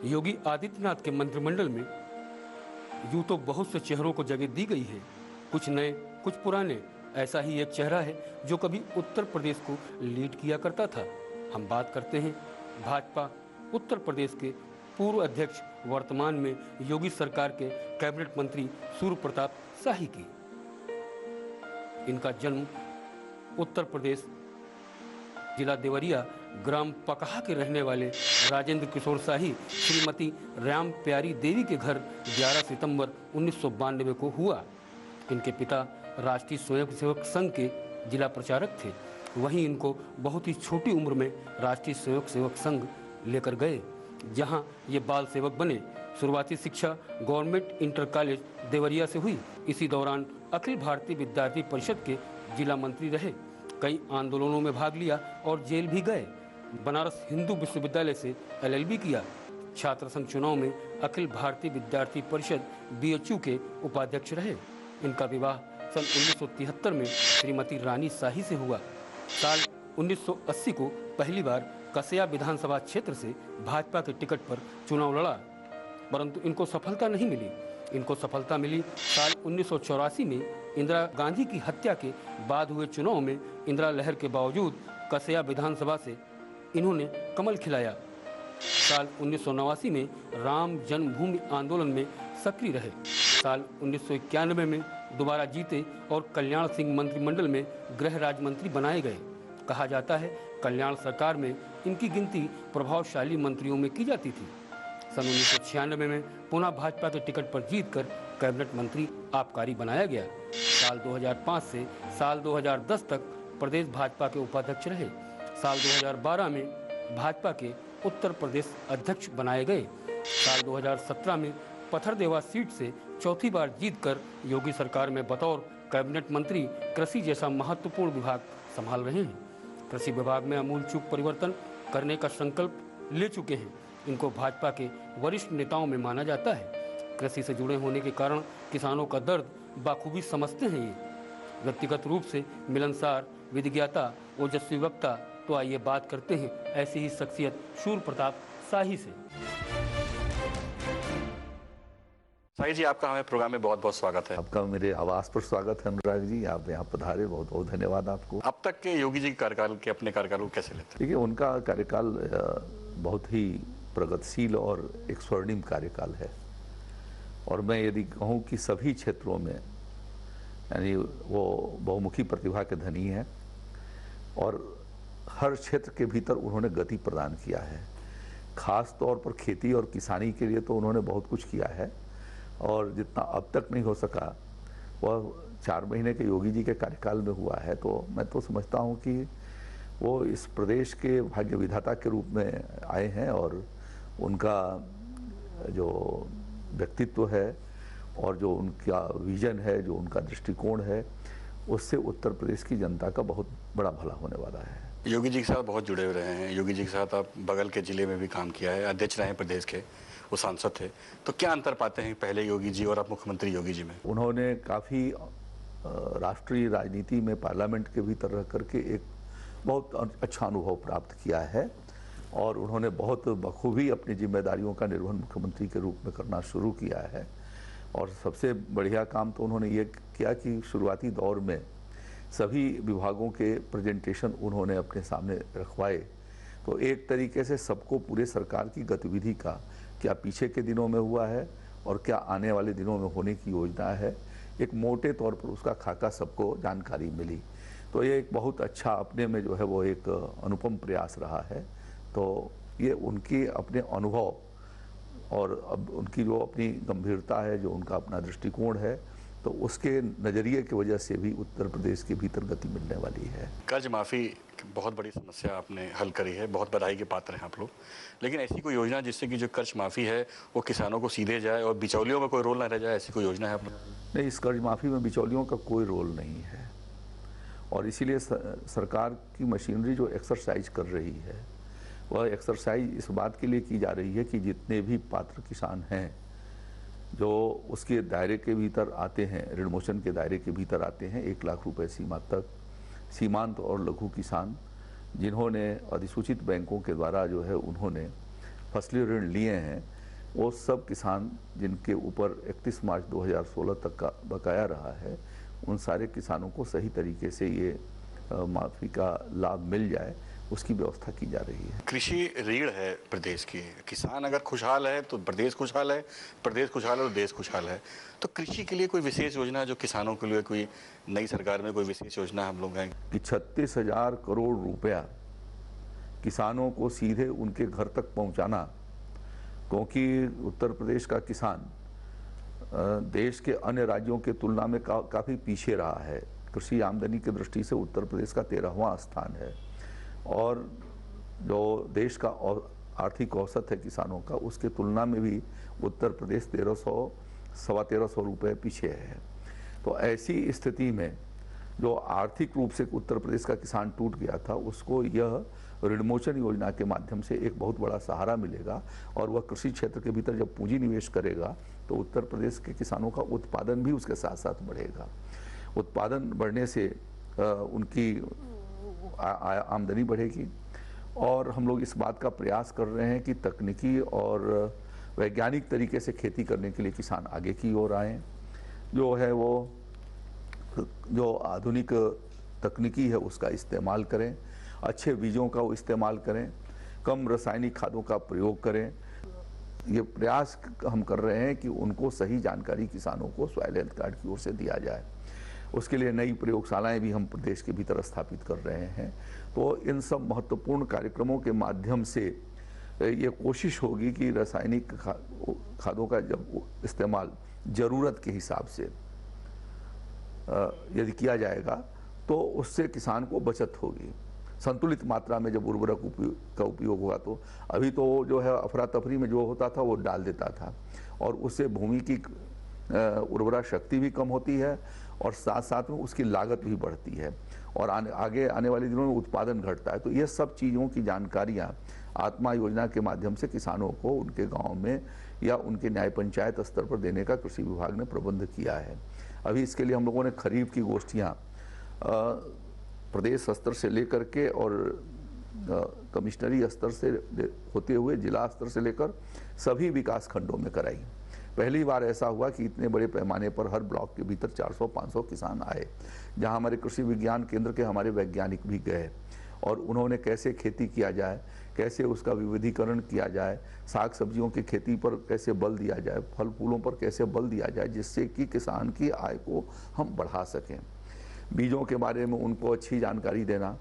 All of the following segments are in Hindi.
योगी आदित्यनाथ के मंत्रिमंडल में यूं तो बहुत से चेहरों को जगह दी गई है, कुछ नए कुछ पुराने। ऐसा ही एक चेहरा है जो कभी उत्तर प्रदेश को लीड किया करता था। हम बात करते हैं भाजपा उत्तर प्रदेश के पूर्व अध्यक्ष, वर्तमान में योगी सरकार के कैबिनेट मंत्री सूर्य प्रताप शाही की। इनका जन्म उत्तर प्रदेश जिला देवरिया, ग्राम पकहा के रहने वाले राजेंद्र किशोर शाही श्रीमती राम प्यारी देवी के घर 11 सितंबर 1992 को हुआ। इनके पिता राष्ट्रीय स्वयंसेवक संघ के जिला प्रचारक थे। वहीं इनको बहुत ही छोटी उम्र में राष्ट्रीय स्वयंसेवक संघ लेकर गए, जहां ये बाल सेवक बने। शुरुआती शिक्षा गवर्नमेंट इंटर कॉलेज देवरिया से हुई। इसी दौरान अखिल भारतीय विद्यार्थी परिषद के जिला मंत्री रहे। कई आंदोलनों में भाग लिया और जेल भी गए। बनारस हिंदू विश्वविद्यालय से LLB किया। छात्र संघ चुनाव में अखिल भारतीय विद्यार्थी परिषद BHU के उपाध्यक्ष रहे। इनका विवाह सन 1973 में श्रीमती रानी शाही से हुआ। साल 1980 को पहली बार कसया विधानसभा क्षेत्र से भाजपा के टिकट पर चुनाव लड़ा, परंतु इनको सफलता नहीं मिली। इनको सफलता मिली साल 1984 में इंदिरा गांधी की हत्या के बाद हुए चुनाव में। इंदिरा लहर के बावजूद कसया विधानसभा से इन्होंने कमल खिलाया। साल 1989 में राम जन्मभूमि आंदोलन में सक्रिय रहे। साल 1991 में दोबारा जीते और कल्याण सिंह मंत्रिमंडल में गृह राज्य मंत्री बनाए गए। कहा जाता है कल्याण सरकार में इनकी गिनती प्रभावशाली मंत्रियों में की जाती थी। सन 1996 में पुनः भाजपा के टिकट पर जीतकर कैबिनेट मंत्री आबकारी बनाया गया। साल 2005 से साल 2010 तक प्रदेश भाजपा के उपाध्यक्ष रहे। साल 2012 में भाजपा के उत्तर प्रदेश अध्यक्ष बनाए गए। साल 2017 में पथरदेवा सीट से चौथी बार जीतकर योगी सरकार में बतौर कैबिनेट मंत्री कृषि जैसा महत्वपूर्ण विभाग संभाल रहे हैं। कृषि विभाग में आमूलचूल परिवर्तन करने का संकल्प ले चुके हैं। इनको भाजपा के वरिष्ठ नेताओं में माना जाता है। कृषि से जुड़े होने के कारण किसानों का दर्द बाखूबी समझते हैं ये। व्यक्तिगत रूप से मिलनसार, विधिज्ञाता, ओजस्वी वक्ता। तो आइए बात करते हैं ऐसी ही शख्सियत सूर्य प्रताप शाही से। शाही जी, आपका हमें प्रोग्राम में बहुत बहुत स्वागत है। आपका मेरे आवास पर स्वागत है अनुराग जी। आप यहाँ पधारे, बहुत बहुत धन्यवाद आपको। अब तक के योगी जी के कार्यकाल के अपने कार्यकाल को कैसे लेते हैं? देखिए, उनका कार्यकाल बहुत ही प्रगतिशील और एक स्वर्णिम कार्यकाल है। और मैं यदि कहूँ कि सभी क्षेत्रों में, यानी वो बहुमुखी प्रतिभा के धनी हैं और हर क्षेत्र के भीतर उन्होंने गति प्रदान किया है। खास तौर पर खेती और किसानी के लिए तो उन्होंने बहुत कुछ किया है, और जितना अब तक नहीं हो सका वह 4 महीने के योगी जी के कार्यकाल में हुआ है। तो मैं तो समझता हूँ कि वो इस प्रदेश के भाग्य विधाता के रूप में आए हैं, और उनका जो व्यक्तित्व है और जो उनका विजन है, जो उनका दृष्टिकोण है, उससे उत्तर प्रदेश की जनता का बहुत बड़ा भला होने वाला है। योगी जी के साथ बहुत जुड़े हुए रहे हैं। योगी जी के साथ आप बगल के जिले में भी काम किया है, अध्यक्ष रहे प्रदेश के, वो सांसद थे। तो क्या अंतर पाते हैं पहले योगी जी और अब मुख्यमंत्री योगी जी में? उन्होंने काफ़ी राष्ट्रीय राजनीति में पार्लियामेंट के भीतर रह करके एक बहुत अच्छा अनुभव प्राप्त किया है, और उन्होंने बहुत बखूबी अपनी जिम्मेदारियों का निर्वहन मुख्यमंत्री के रूप में करना शुरू किया है। और सबसे बढ़िया काम तो उन्होंने ये किया कि शुरुआती दौर में सभी विभागों के प्रेजेंटेशन उन्होंने अपने सामने रखवाए। तो एक तरीके से सबको पूरे सरकार की गतिविधि का क्या पीछे के दिनों में हुआ है और क्या आने वाले दिनों में होने की योजना है, एक मोटे तौर पर उसका खाका सबको जानकारी मिली। तो ये एक बहुत अच्छा अपने में जो है वो एक अनुपम प्रयास रहा है। तो ये उनके अपने अनुभव और अब उनकी जो अपनी गंभीरता है, जो उनका अपना दृष्टिकोण है, तो उसके नज़रिए की वजह से भी उत्तर प्रदेश के भीतर गति मिलने वाली है। कर्ज माफ़ी बहुत बड़ी समस्या आपने हल करी है, बहुत बधाई के पात्र हैं आप लोग। लेकिन ऐसी कोई योजना जिससे कि जो कर्ज माफ़ी है वो किसानों को सीधे जाए और बिचौलियों का कोई रोल ना रह जाए, ऐसी कोई योजना है आप लोग? नहीं, इस कर्ज माफ़ी में बिचौलियों का कोई रोल नहीं है, और इसीलिए सरकार की मशीनरी जो एक्सरसाइज कर रही है, वह एक्सरसाइज इस बात के लिए की जा रही है कि जितने भी पात्र किसान हैं जो उसके दायरे के भीतर आते हैं, ऋण मोचन के दायरे के भीतर आते हैं, 1 लाख रुपए सीमा तक, सीमांत और लघु किसान जिन्होंने अधिसूचित बैंकों के द्वारा जो है उन्होंने फसली ऋण लिए हैं, वो सब किसान जिनके ऊपर 31 मार्च 2016 तक का बकाया रहा है, उन सारे किसानों को सही तरीके से ये माफ़ी का लाभ मिल जाए, उसकी व्यवस्था की जा रही है। कृषि रीढ़ है प्रदेश की। किसान अगर खुशहाल है तो प्रदेश खुशहाल है, प्रदेश खुशहाल है तो देश खुशहाल है। तो कृषि के लिए कोई विशेष योजना जो किसानों के लिए, कोई नई सरकार में कोई विशेष योजना हम लोग हैं कि 36,000 करोड़ रुपया किसानों को सीधे उनके घर तक पहुंचाना, क्योंकि उत्तर प्रदेश का किसान देश के अन्य राज्यों के तुलना में काफ़ी पीछे रहा है। कृषि आमदनी की दृष्टि से उत्तर प्रदेश का 13वां स्थान है, और जो देश का आर्थिक औसत है किसानों का, उसके तुलना में भी उत्तर प्रदेश 1300-1350 रुपये पीछे है। तो ऐसी स्थिति में जो आर्थिक रूप से उत्तर प्रदेश का किसान टूट गया था, उसको यह ऋणमोचन योजना के माध्यम से एक बहुत बड़ा सहारा मिलेगा, और वह कृषि क्षेत्र के भीतर जब पूंजी निवेश करेगा तो उत्तर प्रदेश के किसानों का उत्पादन भी उसके साथ साथ बढ़ेगा। उत्पादन बढ़ने से उनकी आमदनी बढ़ेगी, और हम लोग इस बात का प्रयास कर रहे हैं कि तकनीकी और वैज्ञानिक तरीके से खेती करने के लिए किसान आगे की ओर आएँ। जो है वो जो आधुनिक तकनीकी है उसका इस्तेमाल करें, अच्छे बीजों का इस्तेमाल करें, कम रासायनिक खादों का प्रयोग करें। ये प्रयास हम कर रहे हैं कि उनको सही जानकारी किसानों को सॉइल हेल्थ कार्ड की ओर से दिया जाए। उसके लिए नई प्रयोगशालाएं भी हम प्रदेश के भीतर स्थापित कर रहे हैं। तो इन सब महत्वपूर्ण कार्यक्रमों के माध्यम से ये कोशिश होगी कि रासायनिक खादों का जब इस्तेमाल ज़रूरत के हिसाब से यदि किया जाएगा तो उससे किसान को बचत होगी। संतुलित मात्रा में जब उर्वरक का उपयोग होगा, तो अभी तो जो है अफरा तफरी में जो होता था वो डाल देता था, और उससे भूमि की उर्वरा शक्ति भी कम होती है, और साथ साथ में उसकी लागत भी बढ़ती है, और आगे आने वाले दिनों में उत्पादन घटता है। तो ये सब चीज़ों की जानकारियाँ आत्मा योजना के माध्यम से किसानों को उनके गाँव में या उनके न्याय पंचायत स्तर पर देने का कृषि विभाग ने प्रबंध किया है। अभी इसके लिए हम लोगों ने खरीफ की गोष्ठियाँ प्रदेश स्तर से लेकर के और कमिश्नरी स्तर से होते हुए जिला स्तर से लेकर सभी विकास खंडों में कराई। पहली बार ऐसा हुआ कि इतने बड़े पैमाने पर हर ब्लॉक के भीतर 400-500 किसान आए, जहां हमारे कृषि विज्ञान केंद्र के हमारे वैज्ञानिक भी गए, और उन्होंने कैसे खेती किया जाए, कैसे उसका विविधीकरण किया जाए, साग सब्जियों की खेती पर कैसे बल दिया जाए, फल फूलों पर कैसे बल दिया जाए, जिससे कि किसान की आय को हम बढ़ा सकें। बीजों के बारे में उनको अच्छी जानकारी देना,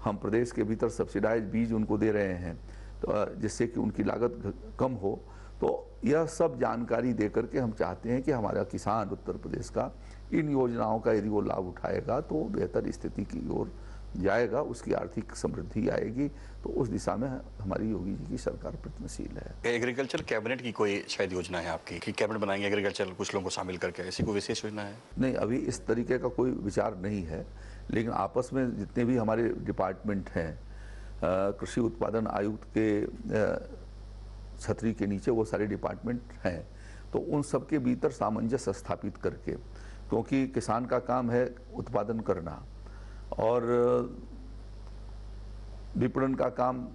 हम प्रदेश के भीतर सब्सिडाइज बीज उनको दे रहे हैं, तो जिससे कि उनकी लागत कम हो। तो यह सब जानकारी दे करके हम चाहते हैं कि हमारा किसान उत्तर प्रदेश का इन योजनाओं का यदि वो लाभ उठाएगा तो बेहतर स्थिति की ओर जाएगा, उसकी आर्थिक समृद्धि आएगी। तो उस दिशा में हमारी योगी जी की सरकार प्रयत्नशील है। एग्रीकल्चर कैबिनेट की कोई शायद योजना है आपकी कि कैबिनेट बनाएंगे एग्रीकल्चर कुछ लोगों को शामिल करके, ऐसी कोई विशेष योजना है? नहीं, अभी इस तरीके का कोई विचार नहीं है, लेकिन आपस में जितने भी हमारे डिपार्टमेंट हैं, कृषि उत्पादन आयुक्त के छतरी के नीचे वो सारे डिपार्टमेंट हैं, तो उन सब के भीतर सामंजस्य स्थापित करके, क्योंकि किसान का काम है उत्पादन करना और विपणन का काम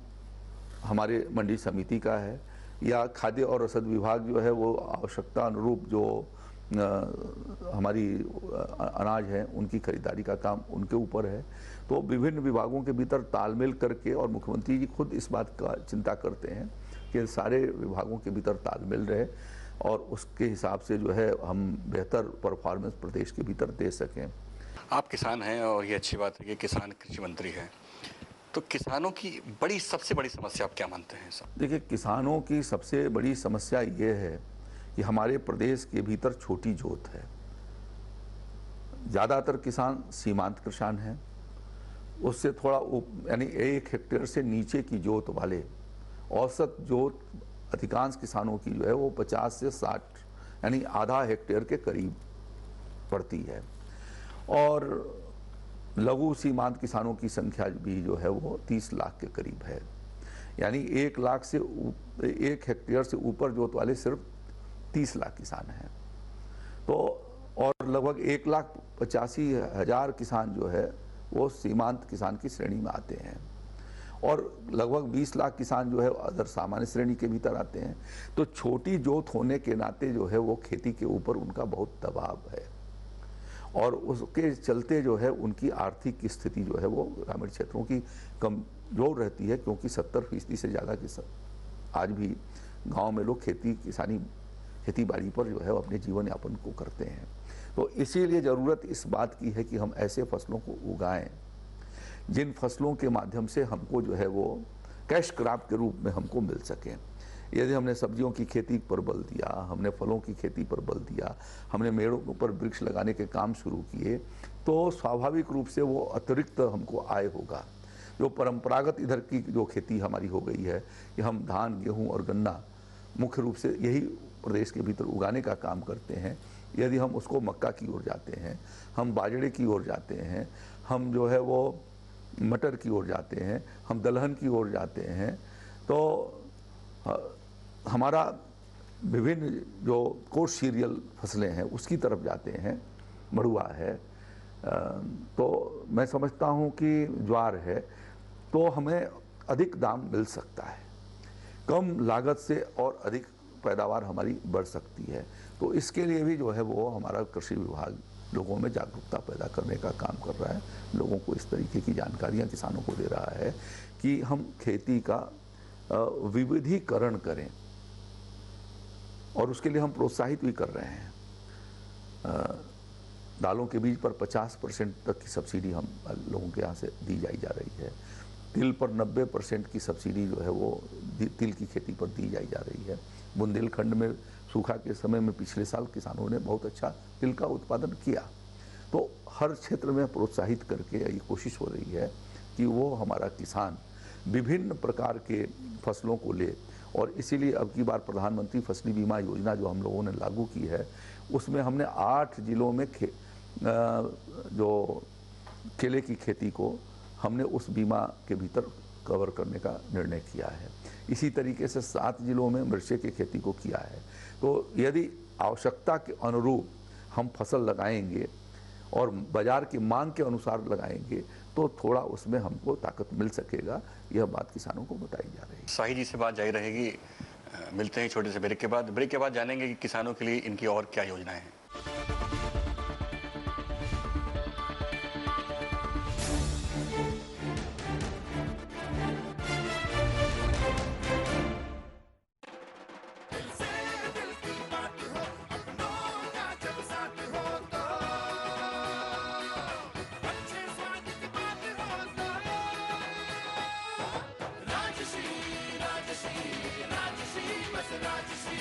हमारे मंडी समिति का है, या खाद्य और रसद विभाग जो है वो आवश्यकता अनुरूप जो हमारी अनाज है उनकी खरीदारी का काम उनके ऊपर है। तो विभिन्न विभागों के भीतर तालमेल करके, और मुख्यमंत्री जी खुद इस बात का चिंता करते हैं कि सारे विभागों के भीतर तालमेल रहे, और उसके हिसाब से जो है हम बेहतर परफॉर्मेंस प्रदेश के भीतर दे सकें। आप किसान हैं और ये अच्छी बात है कि किसान कृषि मंत्री हैं, तो किसानों की सबसे बड़ी समस्या आप क्या मानते हैं सर? देखिए, किसानों की सबसे बड़ी समस्या ये है कि हमारे प्रदेश के भीतर छोटी जोत है। ज़्यादातर किसान सीमांत किसान हैं, उससे थोड़ा यानी 1 हेक्टेयर से नीचे की जोत वाले, औसत जोत अधिकांश किसानों की जो है वो 50 से 60 यानी आधा हेक्टेयर के करीब पड़ती है, और लघु सीमांत किसानों की संख्या भी जो है वो 30 लाख के करीब है। यानी 1 हेक्टेयर से ऊपर जोत वाले सिर्फ 30 लाख किसान हैं। तो और लगभग 1,85,000 किसान जो है वो सीमांत किसान की श्रेणी में आते हैं, और लगभग 20 लाख किसान जो है अदर सामान्य श्रेणी के भीतर आते हैं। तो छोटी जोत होने के नाते जो है वो खेती के ऊपर उनका बहुत दबाव है और उसके चलते जो है उनकी आर्थिक स्थिति जो है वो ग्रामीण क्षेत्रों की कमजोर रहती है, क्योंकि 70% से ज़्यादा किसान आज भी गांव में लोग खेती बाड़ी पर जो है अपने जीवन यापन को करते हैं। तो इसीलिए ज़रूरत इस बात की है कि हम ऐसे फसलों को उगाएं जिन फसलों के माध्यम से हमको जो है वो कैश क्रॉप के रूप में हमको मिल सकें। यदि हमने सब्जियों की खेती पर बल दिया, हमने फलों की खेती पर बल दिया, हमने मेड़ों पर वृक्ष लगाने के काम शुरू किए, तो स्वाभाविक रूप से वो अतिरिक्त हमको आय होगा। जो परंपरागत इधर की जो खेती हमारी हो गई है कि हम धान, गेहूं और गन्ना मुख्य रूप से यही प्रदेश के भीतर उगाने का काम करते हैं, यदि हम उसको मक्का की ओर जाते हैं, हम बाजरे की ओर जाते हैं, हम जो है वो मटर की ओर जाते हैं, हम दलहन की ओर जाते हैं, तो हमारा विभिन्न जो कोर्स सीरियल फसलें हैं उसकी तरफ जाते हैं, मड़ुआ है, तो मैं समझता हूँ कि ज्वार है, तो हमें अधिक दाम मिल सकता है, कम लागत से और अधिक पैदावार हमारी बढ़ सकती है। तो इसके लिए भी जो है वो हमारा कृषि विभाग लोगों में जागरूकता पैदा करने का काम कर रहा है, लोगों को इस तरीके की जानकारियां किसानों को दे रहा है कि हम खेती का विविधीकरण करें और उसके लिए हम प्रोत्साहित भी कर रहे हैं। दालों के बीज पर 50% तक की सब्सिडी हम लोगों के यहाँ से दी जा रही है। तिल पर 90% की सब्सिडी जो है वो तिल की खेती पर दी जा रही है। बुंदेलखंड में सूखा के समय में पिछले साल किसानों ने बहुत अच्छा तिल का उत्पादन किया। तो हर क्षेत्र में प्रोत्साहित करके ये कोशिश हो रही है कि वो हमारा किसान विभिन्न प्रकार के फसलों को ले, और इसीलिए अब की बार प्रधानमंत्री फसली बीमा योजना जो हम लोगों ने लागू की है उसमें हमने 8 जिलों में जो केले की खेती को हमने उस बीमा के भीतर कवर करने का निर्णय किया है। इसी तरीके से 7 जिलों में मिर्चे की खेती को किया है। तो यदि आवश्यकता के अनुरूप हम फसल लगाएंगे और बाजार की मांग के अनुसार लगाएंगे तो थोड़ा उसमें हमको ताकत मिल सकेगा। यह बात किसानों को बताई जा रही है। शाही जी से बात जारी रहेगी। मिलते हैं छोटे से ब्रेक के बाद। ब्रेक के बाद जानेंगे कि किसानों के लिए इनकी और क्या योजनाएं हैं।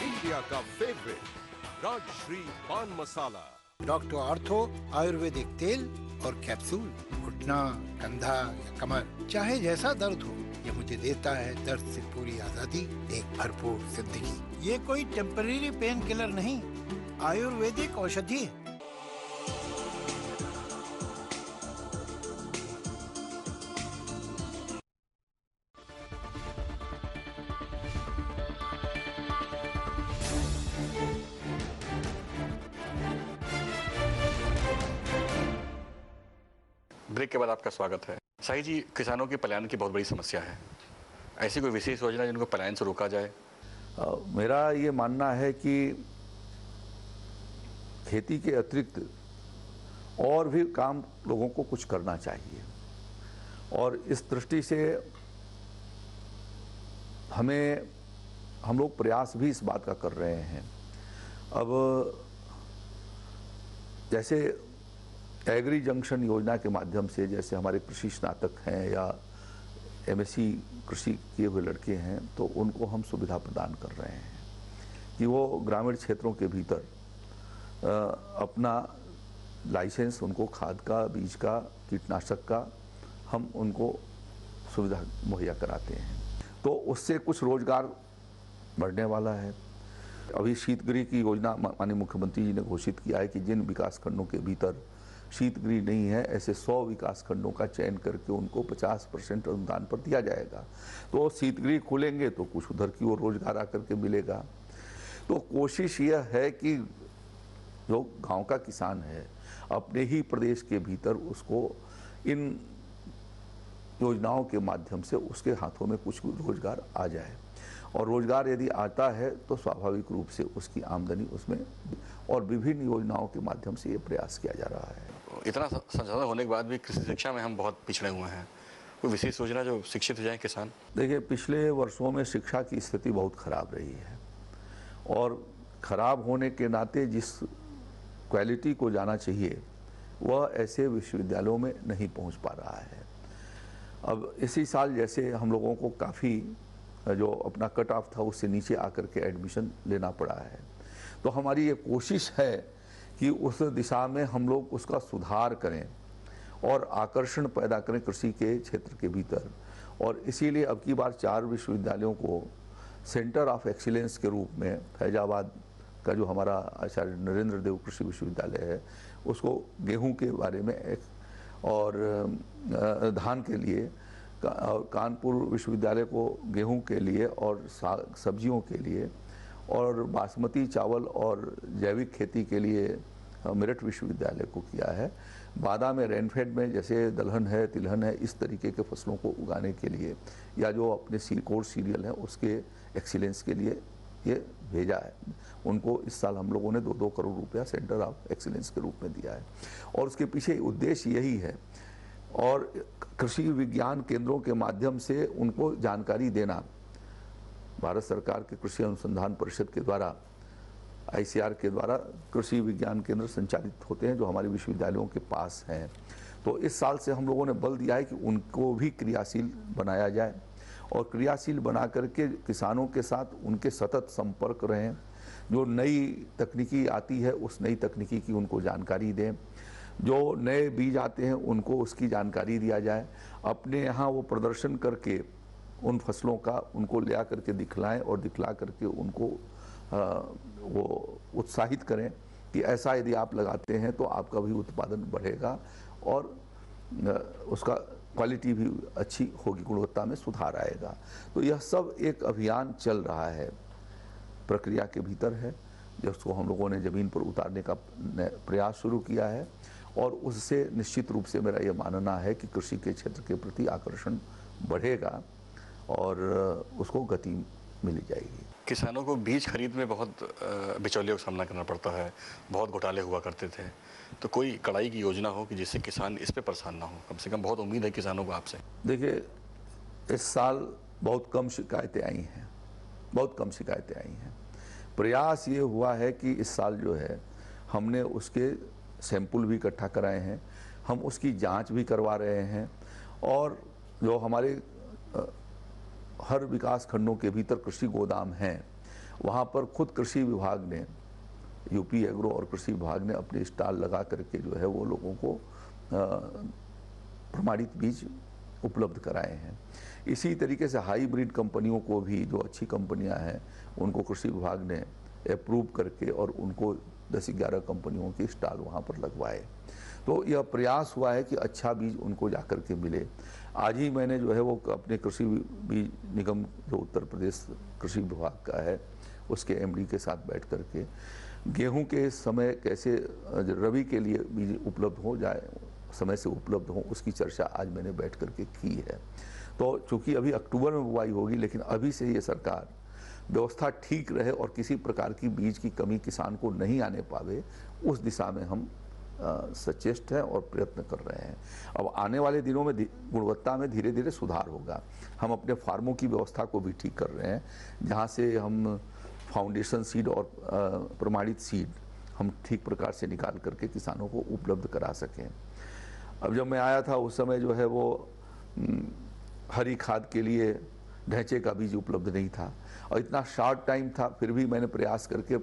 इंडिया का फेवरेट राजश्री पान मसाला। डॉक्टर आर्थो आयुर्वेदिक तेल और कैप्सूल। घुटना, कंधा या कमर, चाहे जैसा दर्द हो, ये मुझे देता है दर्द से पूरी आजादी, एक भरपूर जिंदगी। ये कोई टेम्परेरी पेन किलर नहीं, आयुर्वेदिक औषधि है। ब्रेक के बाद आपका स्वागत है। शाही जी, किसानों के पलायन की बहुत बड़ी समस्या है। ऐसी कोई विशेष योजना जिनको पलायन से रोका जाए? मेरा ये मानना है कि खेती के अतिरिक्त और भी काम लोगों को कुछ करना चाहिए, और इस दृष्टि से हम लोग प्रयास भी इस बात का कर रहे हैं। अब जैसे एग्री जंक्शन योजना के माध्यम से, जैसे हमारे कृषि स्नातक हैं या एमएससी कृषि किए हुए लड़के हैं, तो उनको हम सुविधा प्रदान कर रहे हैं कि वो ग्रामीण क्षेत्रों के भीतर अपना लाइसेंस, उनको खाद का, बीज का, कीटनाशक का हम उनको सुविधा मुहैया कराते हैं। तो उससे कुछ रोजगार बढ़ने वाला है। अभी शीतगृह की योजना माननीय मुख्यमंत्री जी ने घोषित किया है कि जिन विकास खंडों के भीतर शीतगृह नहीं है, ऐसे 100 विकास खंडों का चयन करके उनको 50% अनुदान पर दिया जाएगा। तो शीतगृह खुलेंगे तो कुछ उधर की ओर रोजगार आकर के मिलेगा। तो कोशिश यह है कि जो गांव का किसान है अपने ही प्रदेश के भीतर उसको इन योजनाओं के माध्यम से उसके हाथों में कुछ रोजगार आ जाए। और रोजगार यदि आता है तो स्वाभाविक रूप से उसकी आमदनी उसमें, और विभिन्न योजनाओं के माध्यम से ये प्रयास किया जा रहा है। इतना संसाधन होने के बाद भी कृषि शिक्षा में हम बहुत पिछड़े हुए हैं। कोई विशेष योजना जो शिक्षित हो जाए किसान? देखिए, पिछले वर्षों में शिक्षा की स्थिति बहुत खराब रही है, और खराब होने के नाते जिस क्वालिटी को जाना चाहिए वह ऐसे विश्वविद्यालयों में नहीं पहुंच पा रहा है। अब इसी साल जैसे हम लोगों को काफ़ी जो अपना कट ऑफ था उससे नीचे आकर के एडमिशन लेना पड़ा है। तो हमारी ये कोशिश है कि उस दिशा में हम लोग उसका सुधार करें और आकर्षण पैदा करें कृषि के क्षेत्र के भीतर। और इसीलिए अब की बार 4 विश्वविद्यालयों को सेंटर ऑफ एक्सीलेंस के रूप में, फैजाबाद का जो हमारा आचार्य नरेंद्र देव कृषि विश्वविद्यालय है उसको गेहूं के बारे में एक, और धान के लिए, कानपुर विश्वविद्यालय को गेहूं के लिए और सब्जियों के लिए, और बासमती चावल और जैविक खेती के लिए मेरठ विश्वविद्यालय को किया है। बादा में रेनफेड में जैसे दलहन है, तिलहन है, इस तरीके के फसलों को उगाने के लिए, या जो अपने कोर सीरियल है उसके एक्सीलेंस के लिए ये भेजा है। उनको इस साल हम लोगों ने 2-2 करोड़ रुपया सेंटर ऑफ एक्सीलेंस के रूप में दिया है, और उसके पीछे उद्देश्य यही है। और कृषि विज्ञान केंद्रों के माध्यम से उनको जानकारी देना, भारत सरकार के कृषि अनुसंधान परिषद के द्वारा, ICR के द्वारा कृषि विज्ञान केंद्र संचालित होते हैं जो हमारे विश्वविद्यालयों के पास हैं। तो इस साल से हम लोगों ने बल दिया है कि उनको भी क्रियाशील बनाया जाए, और क्रियाशील बना करके किसानों के साथ उनके सतत संपर्क रहें। जो नई तकनीकी आती है उस नई तकनीकी की उनको जानकारी दें, जो नए बीज आते हैं उनको उसकी जानकारी दिया जाए। अपने यहाँ वो प्रदर्शन करके उन फसलों का उनको ले आकर के दिखलाएं, और दिखला करके उनको वो उत्साहित करें कि ऐसा यदि आप लगाते हैं तो आपका भी उत्पादन बढ़ेगा और उसका क्वालिटी भी अच्छी होगी, गुणवत्ता में सुधार आएगा। तो यह सब एक अभियान चल रहा है, प्रक्रिया के भीतर है, जिसको हम लोगों ने ज़मीन पर उतारने का प्रयास शुरू किया है। और उससे निश्चित रूप से मेरा ये मानना है कि कृषि के क्षेत्र के प्रति आकर्षण बढ़ेगा और उसको गति मिल जाएगी। किसानों को बीज खरीद में बहुत बिचौलियों का सामना करना पड़ता है, बहुत घोटाले हुआ करते थे। तो कोई कड़ाई की योजना हो कि जिससे किसान इस पे परेशान ना हो? कम से कम बहुत उम्मीद है किसानों को आपसे। देखिए, इस साल बहुत कम शिकायतें आई हैं, बहुत कम शिकायतें आई हैं। प्रयास ये हुआ है कि इस साल जो है हमने उसके सैंपल भी इकट्ठा कराए हैं, हम उसकी जांच भी करवा रहे हैं, और जो हमारे हर विकास खंडों के भीतर कृषि गोदाम हैं वहाँ पर खुद कृषि विभाग ने, यूपी एग्रो और कृषि विभाग ने अपने स्टॉल लगा करके जो है वो लोगों को प्रमाणित बीज उपलब्ध कराए हैं। इसी तरीके से हाईब्रिड कंपनियों को भी, जो अच्छी कंपनियां हैं उनको कृषि विभाग ने अप्रूव करके और उनको 10-11 कंपनियों के स्टॉल वहाँ पर लगवाए। तो यह प्रयास हुआ है कि अच्छा बीज उनको जाकर के मिले। आज ही मैंने जो है वो अपने कृषि बीज निगम जो उत्तर प्रदेश कृषि विभाग का है उसके MD के साथ बैठ करके गेहूं के समय कैसे रबी के लिए बीज उपलब्ध हो जाए, समय से उपलब्ध हो, उसकी चर्चा आज मैंने बैठ करके की है। तो चूँकि अभी अक्टूबर में बुआई होगी, लेकिन अभी से ये सरकार व्यवस्था ठीक रहे और किसी प्रकार की बीज की कमी किसान को नहीं आने पावे, उस दिशा में हम सचेष्ट हैं और प्रयत्न कर रहे हैं। अब आने वाले दिनों में गुणवत्ता में धीरे धीरे सुधार होगा। हम अपने फार्मों की व्यवस्था को भी ठीक कर रहे हैं, जहाँ से हम फाउंडेशन सीड और प्रमाणित सीड हम ठीक प्रकार से निकाल करके किसानों को उपलब्ध करा सकें। अब जब मैं आया था उस समय जो है वो हरी खाद के लिए ढैंचे का बीज उपलब्ध नहीं था, और इतना शॉर्ट टाइम था, फिर भी मैंने प्रयास करके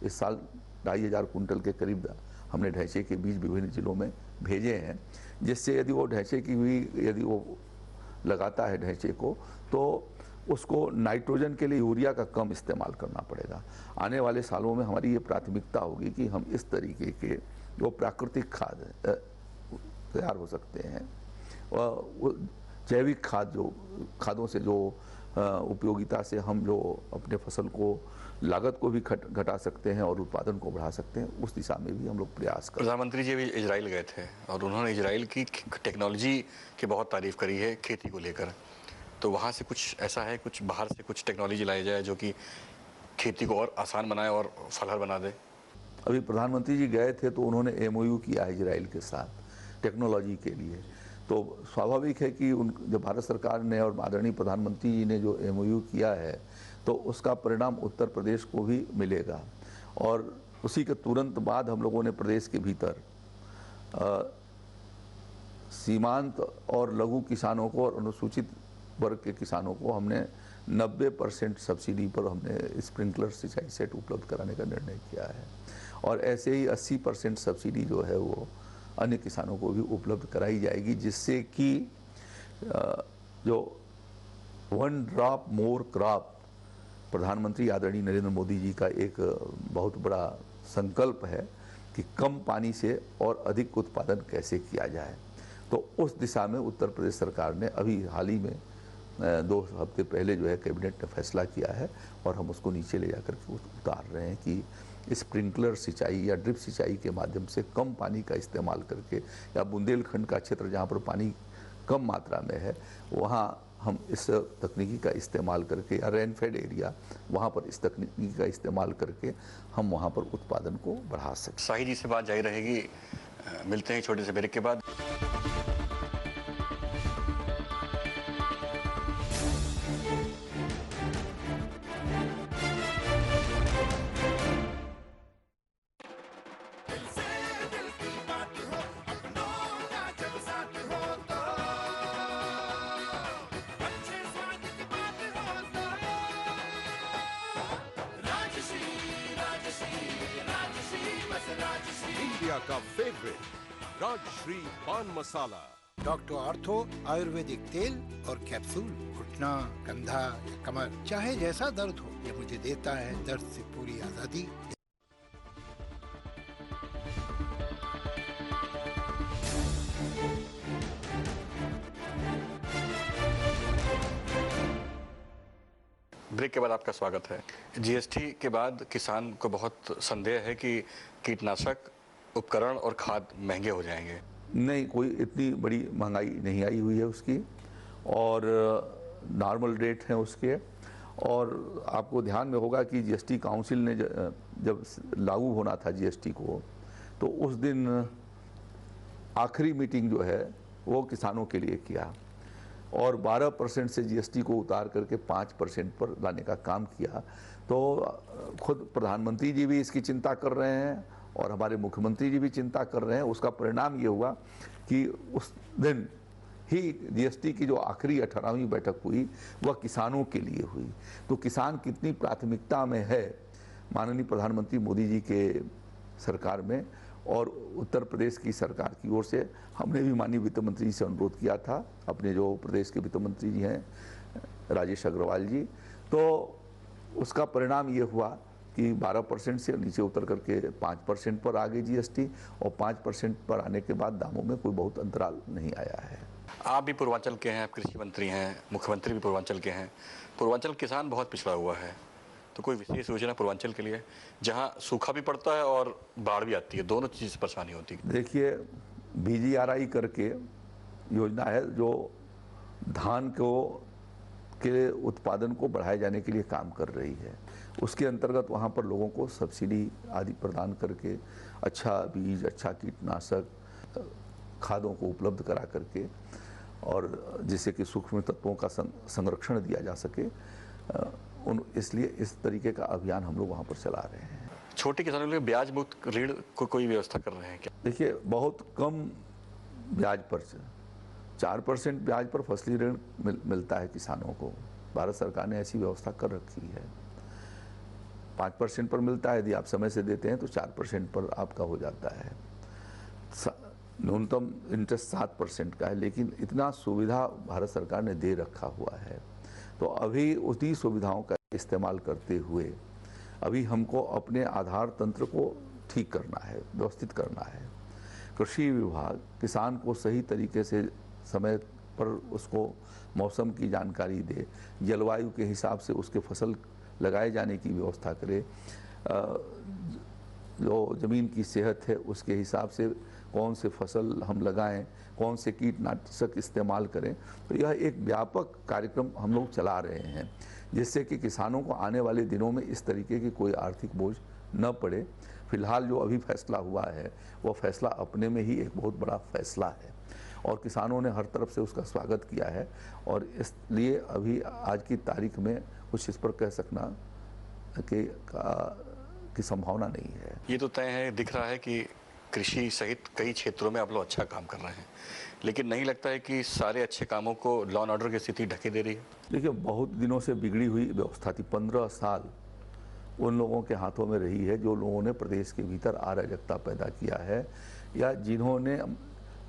इस साल 2500 कुंटल के करीब हमने ढैंचे के बीज विभिन्न जिलों में भेजे हैं, जिससे यदि वो ढैंचे की भी यदि वो लगाता है ढैंचे को, तो उसको नाइट्रोजन के लिए यूरिया का कम इस्तेमाल करना पड़ेगा। आने वाले सालों में हमारी ये प्राथमिकता होगी कि हम इस तरीके के जो प्राकृतिक खाद तैयार हो सकते हैं जैविक खादों से जो उपयोगिता से हम जो अपने फसल को लागत को भी घटा सकते हैं और उत्पादन को बढ़ा सकते हैं, उस दिशा में भी हम लोग प्रयास कर। प्रधानमंत्री जी भी इजराइल गए थे और उन्होंने इजराइल की टेक्नोलॉजी की बहुत तारीफ करी है खेती को लेकर। तो वहाँ से कुछ ऐसा है, कुछ बाहर से कुछ टेक्नोलॉजी लाई जाए जो कि खेती को और आसान बनाए और फलहर बना दे। अभी प्रधानमंत्री जी गए थे तो उन्होंने MOU किया है इजराइल के साथ टेक्नोलॉजी के लिए। तो स्वाभाविक है कि जब भारत सरकार ने और आदरणीय प्रधानमंत्री जी ने जो MOU किया है तो उसका परिणाम उत्तर प्रदेश को भी मिलेगा। और उसी के तुरंत बाद हम लोगों ने प्रदेश के भीतर सीमांत और लघु किसानों को और अनुसूचित वर्ग के किसानों को हमने 90% सब्सिडी पर हमने स्प्रिंकलर सिंचाई सेट उपलब्ध कराने का निर्णय किया है। और ऐसे ही 80% सब्सिडी जो है वो अन्य किसानों को भी उपलब्ध कराई जाएगी, जिससे कि जो 1 ड्रॉप मोर क्रॉप प्रधानमंत्री आदरणीय नरेंद्र मोदी जी का एक बहुत बड़ा संकल्प है कि कम पानी से और अधिक उत्पादन कैसे किया जाए। तो उस दिशा में उत्तर प्रदेश सरकार ने अभी हाल ही में 2 हफ्ते पहले जो है कैबिनेट ने फैसला किया है और हम उसको नीचे ले जाकर के उतार रहे हैं कि स्प्रिंकलर सिंचाई या ड्रिप सिंचाई के माध्यम से कम पानी का इस्तेमाल करके, या बुंदेलखंड का क्षेत्र जहाँ पर पानी कम मात्रा में है वहाँ हम इस तकनीकी का इस्तेमाल करके, या रेनफेड एरिया वहाँ पर इस तकनीकी का इस्तेमाल करके हम वहाँ पर उत्पादन को बढ़ा सकते। शाही जी से बात जारी रहेगी। मिलते हैं छोटे से ब्रेक के बाद। इंडिया का फेवरेट राजश्री पान मसाला। डॉक्टर आर्थो आयुर्वेदिक तेल और कैप्सूल। घुटना, कंधा या कमर, चाहे जैसा दर्द हो, ये मुझे देता है दर्द से पूरी आजादी। ब्रेक के बाद आपका स्वागत है। GST के बाद किसान को बहुत संदेह है कि कीटनाशक, उपकरण और खाद महंगे हो जाएंगे। नहीं, कोई इतनी बड़ी महंगाई नहीं आई हुई है उसकी, और नॉर्मल रेट हैं उसके। और आपको ध्यान में होगा कि GST काउंसिल ने जब लागू होना था GST को, तो उस दिन आखिरी मीटिंग जो है वो किसानों के लिए किया और 12% से GST को उतार करके 5% पर लाने का काम किया। तो खुद प्रधानमंत्री जी भी इसकी चिंता कर रहे हैं और हमारे मुख्यमंत्री जी भी चिंता कर रहे हैं। उसका परिणाम ये हुआ कि उस दिन ही GST की जो आखिरी 18वीं बैठक हुई वह किसानों के लिए हुई। तो किसान कितनी प्राथमिकता में है माननीय प्रधानमंत्री मोदी जी के सरकार में, और उत्तर प्रदेश की सरकार की ओर से हमने भी माननीय वित्त मंत्री जी से अनुरोध किया था, अपने जो प्रदेश के वित्त मंत्री जी हैं राजेश अग्रवाल जी। तो उसका परिणाम ये हुआ कि 12% से नीचे उतर करके 5% पर आ गई GST, और 5% पर आने के बाद दामों में कोई बहुत अंतराल नहीं आया है। आप भी पूर्वांचल के हैं, आप कृषि मंत्री हैं, मुख्यमंत्री भी पूर्वांचल के हैं। पूर्वांचल किसान बहुत पिछड़ा हुआ है, तो कोई विशेष योजना पूर्वांचल के लिए, जहां सूखा भी पड़ता है और बाढ़ भी आती है, दोनों चीज़ परेशानी होती है? देखिए, BGRI करके योजना है जो धान के उत्पादन को बढ़ाए जाने के लिए काम कर रही है। उसके अंतर्गत वहाँ पर लोगों को सब्सिडी आदि प्रदान करके अच्छा बीज, अच्छा कीटनाशक, खादों को उपलब्ध करा करके, और जिससे कि सूक्ष्म तत्वों का संरक्षण दिया जा सके, इसलिए इस तरीके का अभियान हम लोग वहाँ पर चला रहे हैं। छोटे किसानों के लिए ब्याज मुक्त ऋण को कोई व्यवस्था कर रहे हैं क्या? देखिए, बहुत कम ब्याज पर 4% ब्याज पर फसली ऋण मिलता है किसानों को। भारत सरकार ने ऐसी व्यवस्था कर रखी है। 5% पर मिलता है, यदि आप समय से देते हैं तो 4% पर आपका हो जाता है। न्यूनतम इंटरेस्ट 7% का है, लेकिन इतना सुविधा भारत सरकार ने दे रखा हुआ है। तो अभी उसी सुविधाओं का इस्तेमाल करते हुए अभी हमको अपने आधार तंत्र को ठीक करना है, व्यवस्थित करना है। कृषि विभाग किसान को सही तरीके से समय पर उसको मौसम की जानकारी दे, जलवायु के हिसाब से उसके फसल लगाए जाने की व्यवस्था करे, जो ज़मीन की सेहत है उसके हिसाब से कौन से फसल हम लगाएं, कौन से कीटनाशक इस्तेमाल करें। तो यह एक व्यापक कार्यक्रम हम लोग चला रहे हैं, जिससे कि किसानों को आने वाले दिनों में इस तरीके की कोई आर्थिक बोझ न पड़े। फिलहाल जो अभी फैसला हुआ है वो फैसला अपने में ही एक बहुत बड़ा फैसला है और किसानों ने हर तरफ से उसका स्वागत किया है, और इसलिए अभी आज की तारीख में कुछ इस पर कह सकना की संभावना नहीं है। ये तो तय है, दिख रहा है कि कृषि सहित कई क्षेत्रों में आप लोग अच्छा काम कर रहे हैं, लेकिन नहीं लगता है कि सारे अच्छे कामों को लॉ एंड ऑर्डर की स्थिति ढके दे रही है? देखिए, बहुत दिनों से बिगड़ी हुई व्यवस्था थी। 15 साल उन लोगों के हाथों में रही है जो लोगों ने प्रदेश के भीतर अराजकता पैदा किया है या जिन्होंने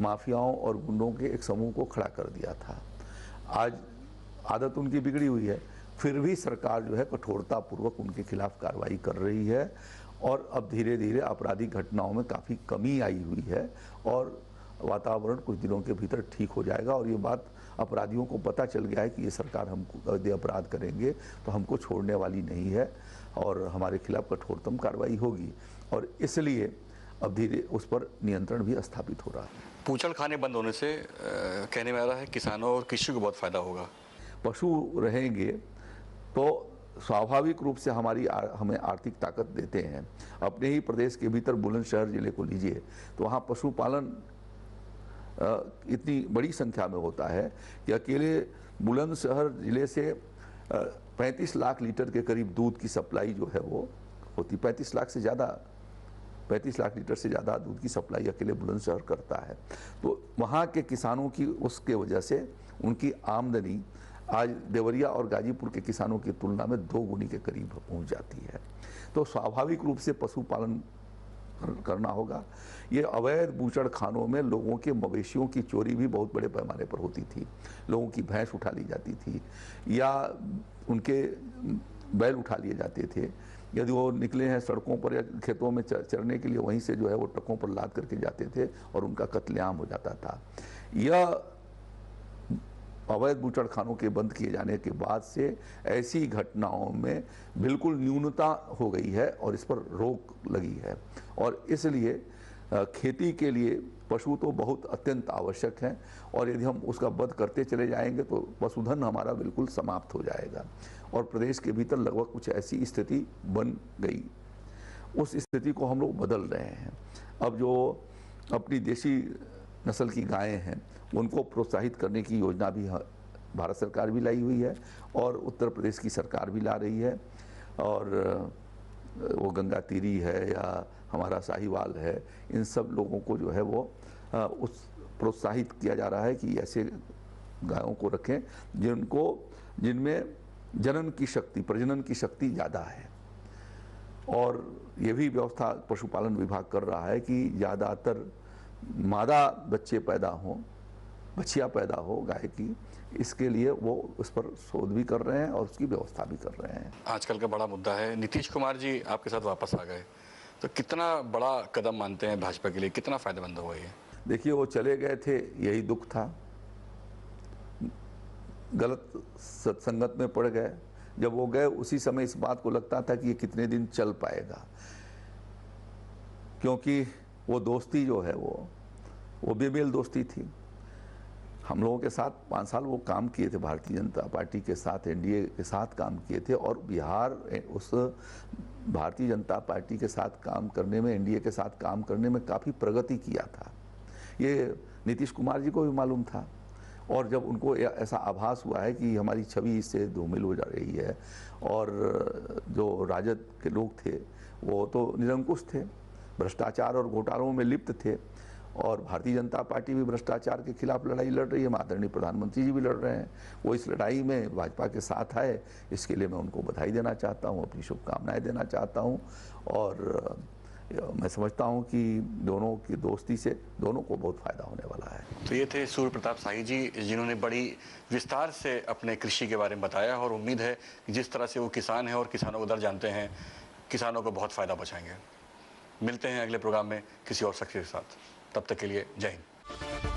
माफियाओं और गुंडों के एक समूह को खड़ा कर दिया था। आज आदत उनकी बिगड़ी हुई है, फिर भी सरकार जो है कठोरतापूर्वक उनके खिलाफ कार्रवाई कर रही है और अब धीरे धीरे आपराधिक घटनाओं में काफ़ी कमी आई हुई है और वातावरण कुछ दिनों के भीतर ठीक हो जाएगा। और ये बात अपराधियों को पता चल गया है कि ये सरकार हमको यदि अपराध करेंगे तो हमको छोड़ने वाली नहीं है और हमारे खिलाफ कठोरतम कार्रवाई होगी, और इसलिए अब धीरे उस पर नियंत्रण भी स्थापित हो रहा है। पूंछड़ खाने बंद होने से कहने में आ रहा है किसानों और कृषि को बहुत फायदा होगा। पशु रहेंगे तो स्वाभाविक रूप से हमें आर्थिक ताकत देते हैं। अपने ही प्रदेश के भीतर बुलंदशहर जिले को लीजिए तो वहाँ पशुपालन इतनी बड़ी संख्या में होता है कि अकेले बुलंदशहर जिले से 35 लाख लीटर के करीब दूध की सप्लाई जो है वो होती। 35 लाख लीटर से ज़्यादा दूध की सप्लाई अकेले बुलंदशहर करता है। तो वहाँ के किसानों की उसके वजह से उनकी आमदनी आज देवरिया और गाजीपुर के किसानों की तुलना में 2 गुनी के करीब पहुँच जाती है। तो स्वाभाविक रूप से पशुपालन करना होगा। ये अवैध बूचड़ खानों में लोगों के मवेशियों की चोरी भी बहुत बड़े पैमाने पर होती थी। लोगों की भैंस उठा ली जाती थी या उनके बैल उठा लिए जाते थे। यदि वो निकले हैं सड़कों पर या खेतों में चरने के लिए, वहीं से जो है वो ट्रकों पर लाद करके जाते थे और उनका कत्लेआम हो जाता था। यह अवैध बूचड़ खानों के बंद किए जाने के बाद से ऐसी घटनाओं में बिल्कुल न्यूनता हो गई है और इस पर रोक लगी है, और इसलिए खेती के लिए पशु तो बहुत अत्यंत आवश्यक हैं, और यदि हम उसका वध करते चले जाएंगे तो पशुधन हमारा बिल्कुल समाप्त हो जाएगा और प्रदेश के भीतर लगभग कुछ ऐसी स्थिति बन गई। उस स्थिति को हम लोग बदल रहे हैं। अब जो अपनी देसी नस्ल की गायें हैं उनको प्रोत्साहित करने की योजना भी भारत सरकार भी लाई हुई है और उत्तर प्रदेश की सरकार भी ला रही है, और वो गंगा तीरी है या हमारा साहिवाल है, इन सब लोगों को जो है वो उस प्रोत्साहित किया जा रहा है कि ऐसे गायों को रखें जिनमें जनन की शक्ति, प्रजनन की शक्ति ज़्यादा है। और ये भी व्यवस्था पशुपालन विभाग कर रहा है कि ज़्यादातर मादा बच्चे पैदा हों, बछिया पैदा हो गाय की, इसके लिए वो उस पर शोध भी कर रहे हैं और उसकी व्यवस्था भी कर रहे हैं। आजकल का बड़ा मुद्दा है, नीतीश कुमार जी आपके साथ वापस आ गए, तो कितना बड़ा कदम मानते हैं भाजपा के लिए, कितना फायदेमंद हुआ ये? देखिए, वो चले गए थे, यही दुख था, गलत सत्संगत में पड़ गए। जब वो गए उसी समय इस बात को लगता था कि ये कितने दिन चल पाएगा, क्योंकि वो दोस्ती जो है वो बेमेल दोस्ती थी। हम लोगों के साथ 5 साल वो काम किए थे, भारतीय जनता पार्टी के साथ, एनडीए के साथ काम किए थे, और बिहार उस भारतीय जनता पार्टी के साथ काम करने में, एनडीए के साथ काम करने में काफ़ी प्रगति किया था। ये नीतीश कुमार जी को भी मालूम था, और जब उनको ऐसा आभास हुआ है कि हमारी छवि इससे धूमिल हो जा रही है और जो राजद के लोग थे वो तो निरंकुश थे, भ्रष्टाचार और घोटालों में लिप्त थे, और भारतीय जनता पार्टी भी भ्रष्टाचार के खिलाफ लड़ाई लड़ रही है, आदरणीय प्रधानमंत्री जी भी लड़ रहे हैं, वो इस लड़ाई में भाजपा के साथ आए। इसके लिए मैं उनको बधाई देना चाहता हूँ, अपनी शुभकामनाएं देना चाहता हूँ, और मैं समझता हूँ कि दोनों की दोस्ती से दोनों को बहुत फायदा होने वाला है। तो ये थे सूर्य प्रताप शाही जी, जिन्होंने बड़ी विस्तार से अपने कृषि के बारे में बताया, और उम्मीद है कि जिस तरह से वो किसान हैं और किसानों को दर्द जानते हैं, किसानों को बहुत फ़ायदा पहुँचाएंगे। मिलते हैं अगले प्रोग्राम में किसी और शख्स के साथ, तब तक के लिए जय हिंद।